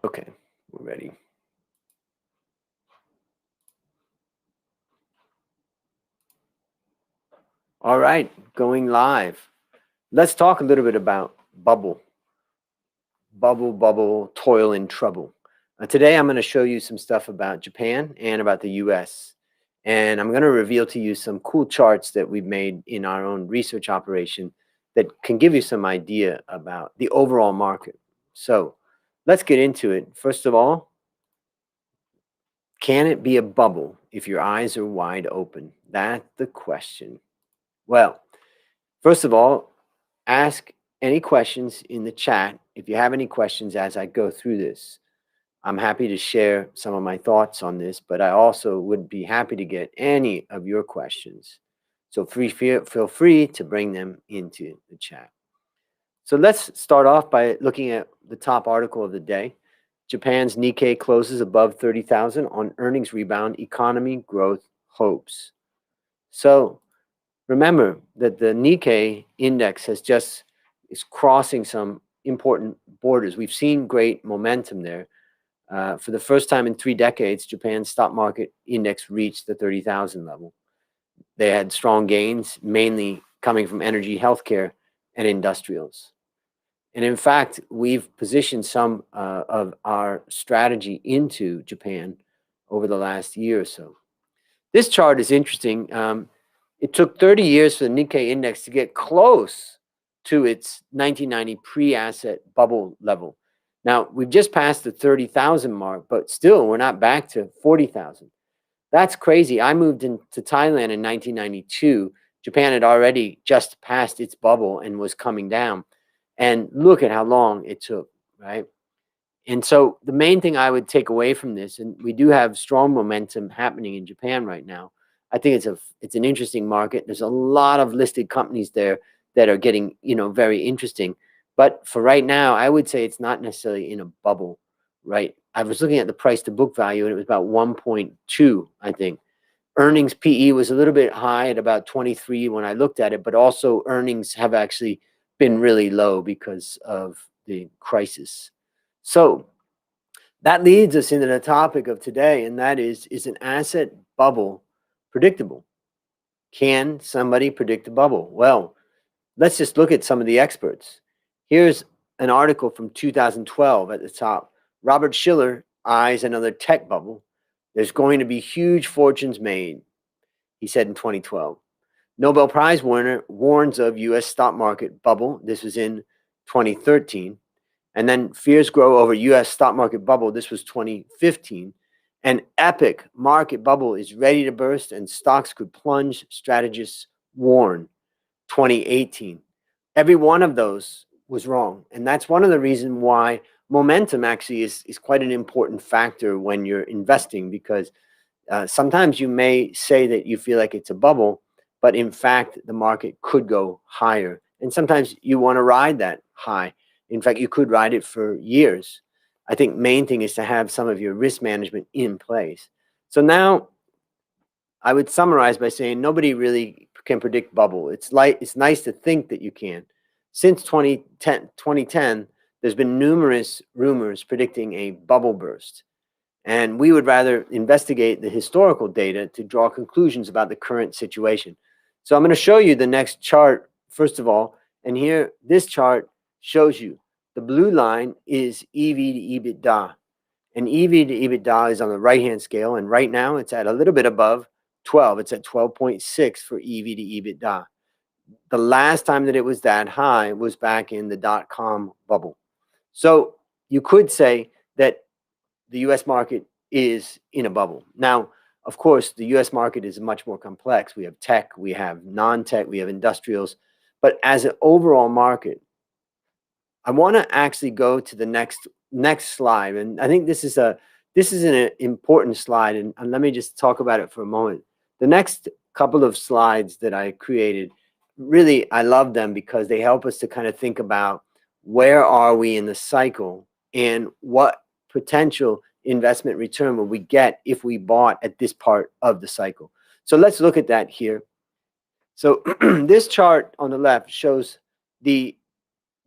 Okay, we're ready. All right, going live. Let's talk a little bit about bubble. Bubble, toil and trouble. Today I'm going to show you some stuff about Japan and about the US. And I'm going to reveal to you some cool charts that we've made in our own research operation that can give you some idea about the overall market. So let's get into it. First of all, can it be a bubble if your eyes are wide open? That's the question. Well, first of all, ask any questions in the chat if you have any questions as I go through this. I'm happy to share some of my thoughts on this, but I also would be happy to get any of your questions. So feel free to bring them into the chat. So let's start off by looking at the top article of the day. Japan's Nikkei closes above 30,000 on earnings rebound, economy growth hopes. So remember that the Nikkei index is crossing some important borders. We've seen great momentum there. For the first time in 3 decades, Japan's stock market index reached the 30,000 level. They had strong gains, mainly coming from energy, healthcare, and industrials. And in fact, we've positioned some of our strategy into Japan over the last year or so. This chart is interesting. It took 30 years for the Nikkei index to get close to its 1990 pre-asset bubble level. Now, we've just passed the 30,000 mark, but still we're not back to 40,000. That's crazy. I moved into Thailand in 1992. Japan had already just passed its bubble and was coming down. And look at how long it took, right? And so the main thing I would take away from this, and we do have strong momentum happening in Japan right now. I think it's an interesting market. There's a lot of listed companies there that are getting, very interesting. But for right now, I would say it's not necessarily in a bubble, right? I was looking at the price to book value and it was about 1.2, I think. Earnings PE was a little bit high at about 23 when I looked at it, but also earnings have actually been really low because of the crisis. So that leads us into the topic of today, and that is an asset bubble predictable? Can somebody predict a bubble? Well, let's just look at some of the experts. Here's an article from 2012 at the top. Robert Shiller eyes another tech bubble. There's going to be huge fortunes made, he said in 2012. Nobel Prize winner warns of U.S. stock market bubble. This was in 2013. And then fears grow over U.S. stock market bubble. This was 2015. An epic market bubble is ready to burst and stocks could plunge, strategists warn. 2018. Every one of those was wrong. And that's one of the reasons why momentum actually is quite an important factor when you're investing, because sometimes you may say that you feel like it's a bubble, but in fact, the market could go higher. And sometimes you want to ride that high. In fact, you could ride it for years. I think main thing is to have some of your risk management in place. So now I would summarize by saying nobody really can predict bubble. It's nice to think that you can. Since 2010, there's been numerous rumors predicting a bubble burst. And we would rather investigate the historical data to draw conclusions about the current situation. So I'm going to show you the next chart, first of all. And here, this chart shows you the blue line is EV to EBITDA. And EV to EBITDA is on the right-hand scale. And right now, it's at a little bit above 12. It's at 12.6 for EV to EBITDA. The last time that it was that high was back in the dot-com bubble. So you could say that the U.S. market is in a bubble. Now, of course, the U.S. market is much more complex. We have tech, we have non-tech, we have industrials. But as an overall market, I want to actually go to the next slide. And I think this is an important slide. And let me just talk about it for a moment. The next couple of slides that I created, really, I love them because they help us to kind of think about where are we in the cycle and what potential investment return will we get if we bought at this part of the cycle. So let's look at that here. So this chart on the left shows the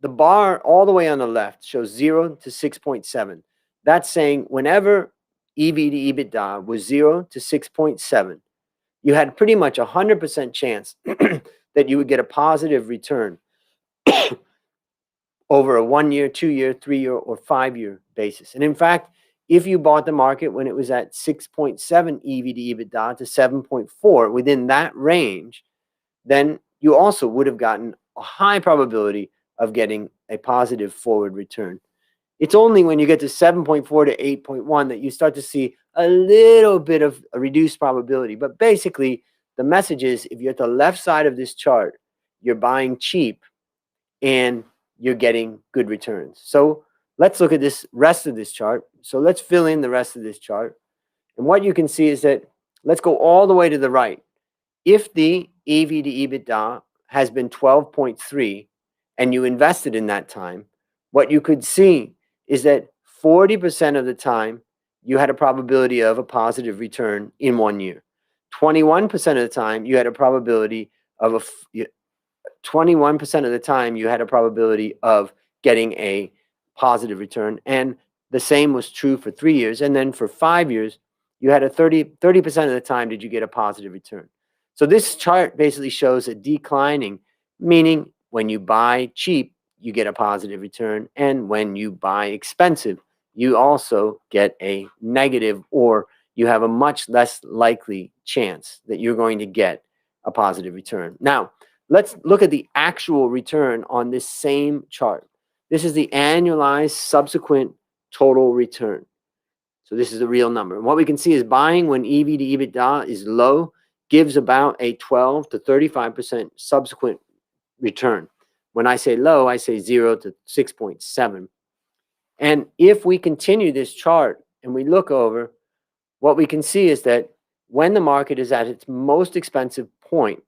bar all the way on the left shows 0 to 6.7. That's saying whenever EV to EBITDA was 0 to 6.7, you had pretty much 100% chance that you would get a positive return over a 1 year, 2 year, 3 year, or 5 year basis. And in fact, if you bought the market when it was at 6.7 EV to EBITDA to 7.4, within that range, then you also would have gotten a high probability of getting a positive forward return. It's only when you get to 7.4 to 8.1 that you start to see a little bit of a reduced probability. But basically, the message is if you're at the left side of this chart, you're buying cheap and you're getting good returns. So let's look at this rest of this chart. So let's fill in the rest of this chart. And what you can see is that, let's go all the way to the right. If the EV to EBITDA has been 12.3 and you invested in that time, what you could see is that 40% of the time you had a probability of a positive return in 1 year. 21% of the time you had a probability of 21% of the time you had a probability of getting a positive return. And the same was true for 3 years. And then for 5 years, you had a 30% of the time did you get a positive return. So this chart basically shows a declining, meaning when you buy cheap, you get a positive return. And when you buy expensive, you also get a negative, or you have a much less likely chance that you're going to get a positive return. Now, let's look at the actual return on this same chart. This is the annualized subsequent total return. So this is the real number. And what we can see is buying when EV to EBITDA is low gives about a 12 to 35% subsequent return. When I say low, I say 0 to 6.7. And if we continue this chart and we look over, what we can see is that when the market is at its most expensive point,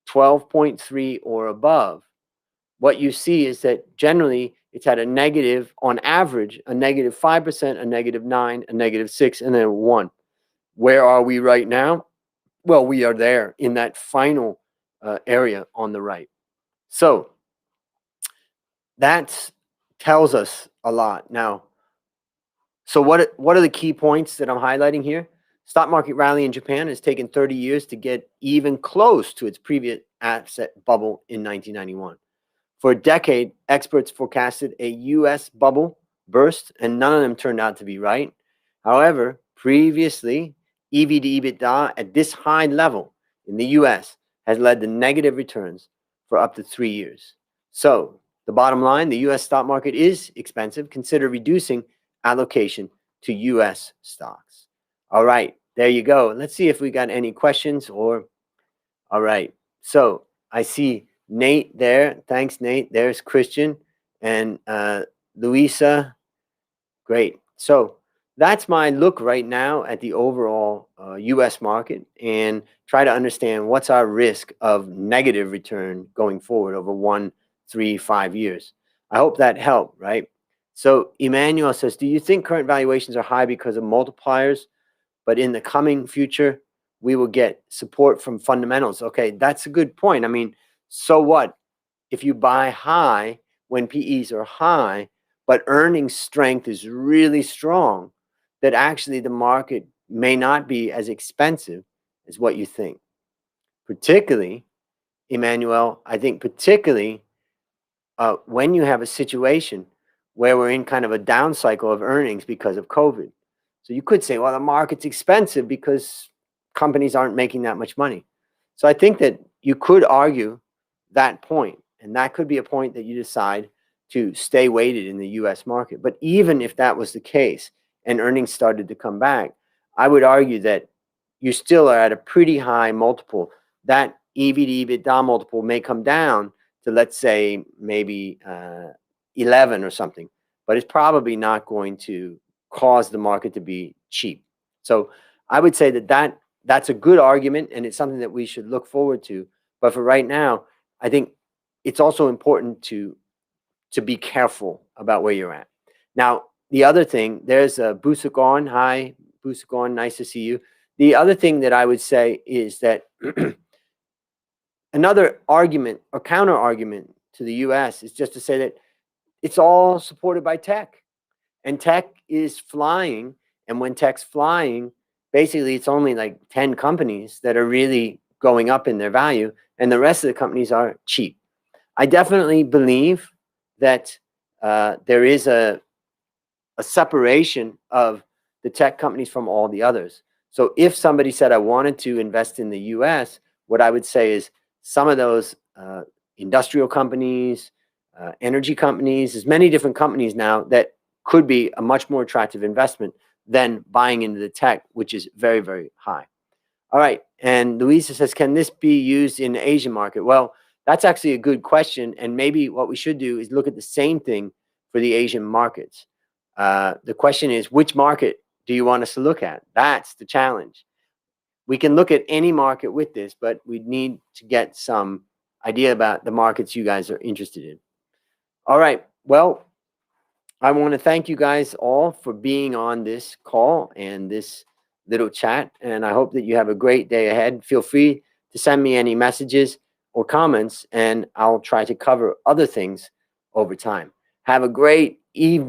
12.3 or above, what you see is that generally it's had a negative, on average, a negative 5%, a negative 9, a negative 6, and then a 1. Where are we right now? Well, we are there in that final area on the right. So that tells us a lot. Now, so what are the key points that I'm highlighting here? Stock market rally in Japan has taken 30 years to get even close to its previous asset bubble in 1991. For a decade, experts forecasted a U.S. bubble burst, and none of them turned out to be right. However, previously, EV to EBITDA at this high level in the U.S. has led to negative returns for up to 3 years. So the bottom line, the U.S. stock market is expensive. Consider reducing allocation to U.S. stocks. All right, there you go. Let's see if we got any questions or, all right. So I see Nate there. Thanks, Nate. There's Christian and Louisa. Great. So that's my look right now at the overall U.S. market, and try to understand what's our risk of negative return going forward over 1, 3, 5 years. I hope that helped, right? So Emmanuel says, do you think current valuations are high because of multipliers, but in the coming future, we will get support from fundamentals? Okay, that's a good point. I mean, so what if you buy high when PEs are high, but earnings strength is really strong, that actually the market may not be as expensive as what you think? Particularly, Emmanuel, I think particularly when you have a situation where we're in kind of a down cycle of earnings because of COVID. So you could say, well, the market's expensive because companies aren't making that much money. So I think that you could argue that point, and that could be a point that you decide to stay weighted in the US market. But even if that was the case and earnings started to come back, I would argue that you still are at a pretty high multiple. That EV to EBITDA multiple may come down to, let's say, maybe 11 or something, but it's probably not going to cause the market to be cheap. So I would say that that's a good argument, and it's something that we should look forward to. But for right now, I think it's also important to be careful about where you're at. Now, the other thing, there's Busugon. Hi, Busugon, nice to see you. The other thing that I would say is that another argument or counter argument to the US is just to say that it's all supported by tech. And tech is flying. And when tech's flying, basically it's only like 10 companies that are really going up in their value, and the rest of the companies are cheap. I definitely believe that there is a separation of the tech companies from all the others. So if somebody said I wanted to invest in the US, what I would say is some of those industrial companies, energy companies, there's many different companies now that could be a much more attractive investment than buying into the tech, which is very, very high. All right. And Louisa says, can this be used in the Asian market? Well, that's actually a good question. And maybe what we should do is look at the same thing for the Asian markets. The question is, which market do you want us to look at? That's the challenge. We can look at any market with this, but we need to get some idea about the markets you guys are interested in. All right. Well, I want to thank you guys all for being on this call and this little chat. And I hope that you have a great day ahead. Feel free to send me any messages or comments, and I'll try to cover other things over time. Have a great evening.